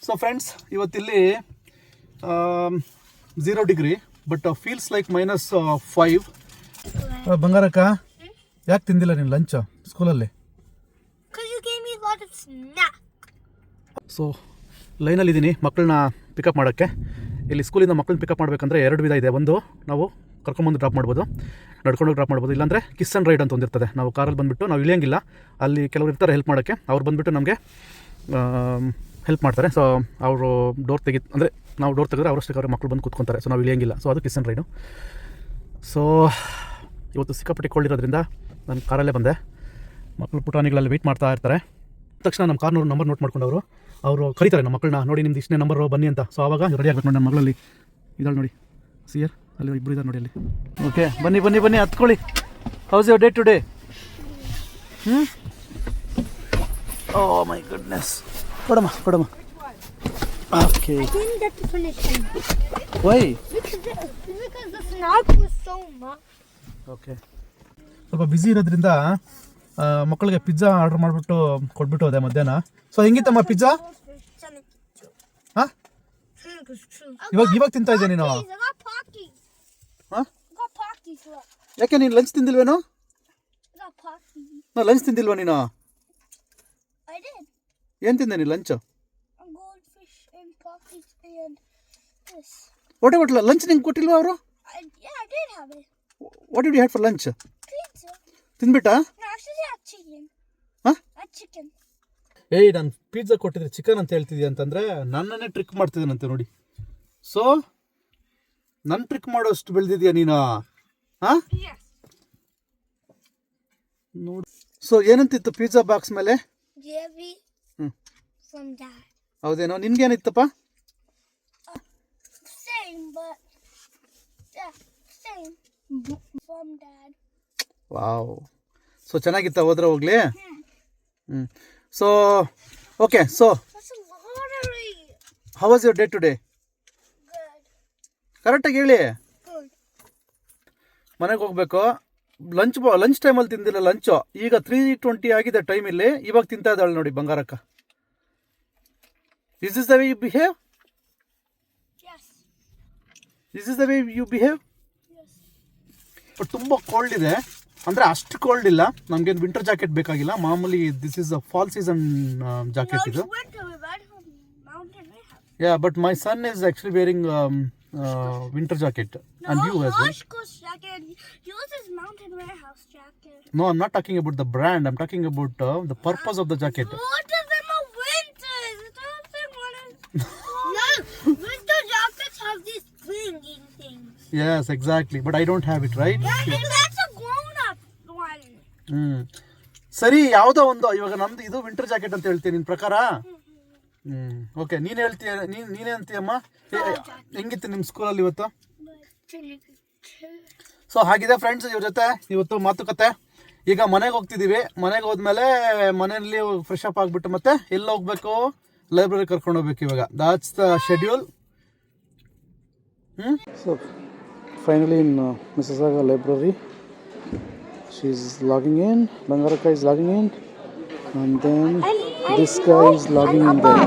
So friends, ಇವತ್ತಿಲ್ಲಿ 0 degree but feels like -5. Bangarakka, ಯಾಕೆ ತಿಂದಿಲ್ಲ ನೀನು ಲಂಚ್ ಸ್ಕೂಲಲ್ಲಿ? ಸೊ ಲೈನಲ್ಲಿದ್ದೀನಿ ಮಕ್ಕಳನ್ನ ಪಿಕಪ್ ಮಾಡೋಕ್ಕೆ. ಇಲ್ಲಿ ಸ್ಕೂಲಿಂದ ಮಕ್ಕಳನ್ನ ಪಿಕಪ್ ಮಾಡಬೇಕಂದ್ರೆ 2 ವಿಧ ಇದೆ. ಒಂದು, ನಾವು ಕರ್ಕೊಂಬಂದು ಡ್ರಾಪ್ ಮಾಡ್ಬೋದು, ನಡ್ಕೊಂಡು ಡ್ರಾಪ್ ಮಾಡ್ಬೋದು. ಇಲ್ಲಾಂದರೆ ಕಿಸ್ ಆ್ಯಂಡ್ ರೈಡ್ ಅಂತ ಒಂದಿರ್ತದೆ. ನಾವು ಕಾರಲ್ಲಿ ಬಂದುಬಿಟ್ಟು ನಾವು ಇಳಿಯಂಗಿಲ್ಲ, ಅಲ್ಲಿ ಕೆಲವರು ಇರ್ತಾರೆ ಹೆಲ್ಪ್ ಮಾಡೋಕ್ಕೆ. ಅವ್ರು ಬಂದುಬಿಟ್ಟು ನಮಗೆ ಹೆಲ್ಪ್ ಮಾಡ್ತಾರೆ. ಸೊ ಅವರು ಡೋರ್ ಅಂದರೆ ನಾವು ಡೋರ್ ತೆಗೆದ್ರೆ ಅವರಷ್ಟಕ್ಕೆ ಅವ್ರ ಮಕ್ಕಳು ಬಂದು ಕೂತ್ಕೊತಾರೆ. ಸೊ ನಾವು ಇಳಿಯಂಗಿಲ್ಲ. ಸೊ ಅದು ಕಿಸ್ ಆ್ಯಂಡ್ ರೈಡು. ಸೊ ಇವತ್ತು ಸಿಕ್ಕಾಪಟ್ಟೆ ಕೊಳ್ಳಿರೋದ್ರಿಂದ ನಾನು ಕಾರಲ್ಲೇ ಬಂದೆ. ಮಕ್ಕಳು ಪುಟಾಣಿಗಳಲ್ಲಿ ವೆಯ್ಟ್ ಮಾಡ್ತಾ ಇರ್ತಾರೆ. ತಕ್ಷಣ ನಮ್ಮ ಕಾರ್ನವ್ರು ನಂಬರ್ ನೋಟ್ ಮಾಡ್ಕೊಂಡವರು ಅವರು ಕರೀತಾರೆ ನಮ್ಮ ಮಕ್ಕಳನ್ನ, ನೋಡಿ ನಿಮ್ದು ಇಷ್ಟನೇ ನಂಬರು ಬನ್ನಿ ಅಂತ. ಸೊ ಆವಾಗ ರೆಡಿ ಆಗಬೇಕು ನೋಡಿ. ನನ್ನ ಮಗಳಲ್ಲಿ ಇದ್ದಾಳೆ ನೋಡಿ, ಸಿಯರ್ ಅಲ್ಲಿ ಇಬ್ಬರು ಇದ್ದಾರೆ ನೋಡಿ ಅಲ್ಲಿ. ಓಕೆ, ಬನ್ನಿ ಬನ್ನಿ ಬನ್ನಿ, ಹತ್ಕೊಳ್ಳಿ. How's your day today? Oh my goodness. ಕೊಡಮ್ಮ ಕೊಡಮ್ಮ. ಓಕೆ. ವೈ? ಓಕೆ, ಸ್ವಲ್ಪ ಬ್ಯುಸಿ ಇರೋದ್ರಿಂದ ಮಕ್ಕಳಿಗೆ ಪಿಜ್ಜಾ ಆರ್ಡರ್ ಮಾಡಿಬಿಟ್ಟು ಕೊಟ್ಬಿಟ್ಟು ಹೋದೆ ಮಧ್ಯಾಹ್ನ. ಸೊ ಹೆಂಗಿತ್ತಮ್ಮ ಪಿಜ್ಜಾ? ಹಾಂ, ಇವಾಗ ತಿಂತಾ ಇದ್ದೆ ನೀನು? ಹಾಂ, ಯಾಕೆ ನೀನು ಲಂಚ್ ತಿಂದಿಲ್ವೇನು? ಲಂಚ್ ತಿಂದಿಲ್ವಾ ನೀನು? ಏನು ತಿಂದೆ ನೀನು ಲಂಚ್? ವಾಟ್ ಲಂಚ್ ನಿಂಗೆ ಕೊಟ್ಟಿಲ್ವಾ ಅವರು? What did you had for lunch? ತಿಂದ್ಬಿಟ್ಟಾ? ಏಯ್, ನಾನು ಪಿಜ್ಜಾ ಕೊಟ್ಟಿದ್ರೆ ಚಿಕನ್ ಅಂತ ಹೇಳ್ತಿದ್ಯಾ ಅಂತಂದರೆ ನನ್ನನ್ನೇ ಟ್ರಿಕ್ ಮಾಡ್ತಿದ್ದೇನಂತೆ ನೋಡಿ. ಸೊ ನನ್ನ ಟ್ರಿಕ್ ಮಾಡೋಷ್ಟು ಬೆಳೆದಿದ್ಯಾ ನೀನು? ಹಾಂ, ನೋಡಿ. ಸೊ ಏನಂತಿತ್ತು ಪಿಜ್ಜಾ ಬಾಕ್ಸ್ ಮೇಲೆ? ಹೌದೇನೋ? ನಿನ್ಗೇನಿತ್ತಪ್ಪ? ವಾವ್. ಸೊ ಚೆನ್ನಾಗಿತ್ತ? ಹೋದ್ರೆ ಹೋಗ್ಲಿ. So okay. So how was your day today? ಕರೆಕ್ಟಾಗಿ ಹೇಳಿ. ಮನೆಗೆ ಹೋಗ್ಬೇಕು. ಲಂಚ್ ಟೈಮಲ್ಲಿ ತಿಂದಿಲ್ಲ ಲಂಚು. ಈಗ 3:20 ಆಗಿದೆ ಟೈಮ್ ಇಲ್ಲಿ. ಇವಾಗ ತಿಂತಾ ಇದ್ದಾಳೆ ನೋಡಿ ಬಂಗಾರಕ್ಕ. Is this the way you behave? Yes. Is this the way you behave? Yes. But ತುಂಬ ಕೋಲ್ಡ್ ಇದೆ. ಅಂದರೆ ಅಷ್ಟು ಕೋಲ್ಡ್ ಇಲ್ಲ. ನಮಗೇನು ವಿಂಟರ್ ಜಾಕೆಟ್ ಬೇಕಾಗಿಲ್ಲ. ಮಾಮೂಲಿ this is a fall season jacket ಇದು. Yeah, but my son is actually wearing winter jacket. No, and you as well. Oshkosh jacket. Yours is Mountain Warehouse jacket. No, I'm not talking about the brand. I'm talking about the purpose of the jacket. What is in the winter? No, winter jackets have these swinging things. Yes, exactly. But I don't have it, right? Yeah, that's a grown-up one. ಸರಿ, ಯಾವುದೋ ಒಂದು. ಇವಾಗ ನಮ್ದು ಇದು winter jacket ಅಂತ ಹೇಳ್ತೀನಿ ನಿನ್ನ ಪ್ರಕಾರ. ಓಕೆ, ನೀನು ಹೇಳ್ತೀಯ, ನೀನೇ ಅಂತೀಯಮ್ಮ. ಹೆಂಗಿತ್ತು ನಿಮ್ಮ ಸ್ಕೂಲಲ್ಲಿ ಇವತ್ತು? ಸೊ ಹಾಗಿದೆ ಫ್ರೆಂಡ್ಸ್, ಇವ್ರ ಜೊತೆ ಇವತ್ತು ಮಾತುಕತೆ. ಈಗ ಮನೆಗೆ ಹೋಗ್ತಿದ್ದೀವಿ. ಮನೆಗೆ ಹೋದ್ಮೇಲೆ ಮನೆಯಲ್ಲಿ ಫ್ರೆಶ್ ಅಪ್ ಆಗಿಬಿಟ್ಟು ಮತ್ತೆ ಎಲ್ಲಿ ಹೋಗ್ಬೇಕು? ಲೈಬ್ರರಿ ಕರ್ಕೊಂಡು ಹೋಗ್ಬೇಕು ಇವಾಗ. That's the schedule. So finally in Mississauga library. She is logging in. Bangarakka is logging in. And then this guy is logging in there.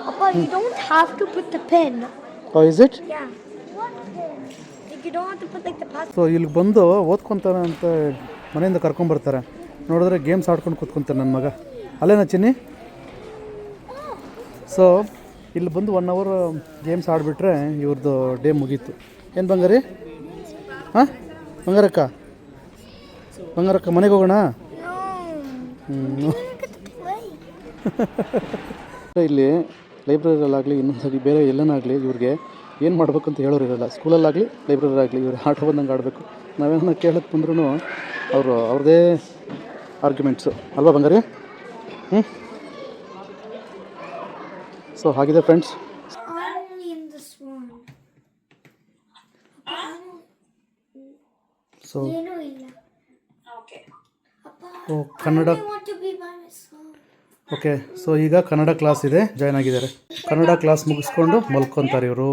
Appa, you don't have to put the pin. Oh, is it? Yeah. Like you don't have to put like the password. So ಇಲ್ಲಿ ಬಂದು ಓದ್ಕೊತಾರೆ ಅಂತ ಮನೆಯಿಂದ ಕರ್ಕೊಂಬರ್ತಾರೆ. ನೋಡಿದ್ರೆ games ಆಡ್ಕೊಂಡು ಕೂತ್ಕೊಂತಾರೆ ನನ್ನ ಮಗ. ಅಲ್ಲೇನಾ ಚಿನ್ನಿ? So ಇಲ್ಲಿ ಬಂದು 1 hour ಗೇಮ್ಸ್ ಆಡಿಬಿಟ್ರೆ ಇವ್ರದ್ದು ಡೇ ಮುಗೀತು. ಏನು ಬಂಗಾರಿ? ಹಾಂ, ಬಂಗಾರಕ್ಕ ಮನೆಗೆ ಹೋಗೋಣ? ಇಲ್ಲಿ ಲೈಬ್ರರಿಯಲ್ಲಾಗಲಿ ಇನ್ನೊಂದಾಗಲಿ ಬೇರೆ ಎಲ್ಲನಾಗಲಿ ಇವ್ರಿಗೆ ಏನು ಮಾಡಬೇಕು ಅಂತ ಹೇಳೋರು ಇರೋಲ್ಲ. ಸ್ಕೂಲಲ್ಲಾಗಲಿ ಲೈಬ್ರರಿಯಾಗಲಿ ಇವ್ರು ಆಟ ಬಂದಂಗೆ ಆಡಬೇಕು. ನಾವೇನ ಕೇಳಕ್ಕೆ ಬಂದ್ರೂ ಅವರು ಅವ್ರದ್ದೇ ಆರ್ಗ್ಯುಮೆಂಟ್ಸು ಅಲ್ವಾ ಬಂಗಾರಿ? ಸೊ ಹಾಗಿದೆ friends. So Kannada. Okay, so ಈಗ ಕನ್ನಡ ಕ್ಲಾಸ್ ಇದೆ, ಜಾಯ್ನ್ ಆಗಿದ್ದಾರೆ. ಕನ್ನಡ ಕ್ಲಾಸ್ ಮುಗಿಸ್ಕೊಂಡು ಮಲ್ಕೊತಾರೆ ಇವರು.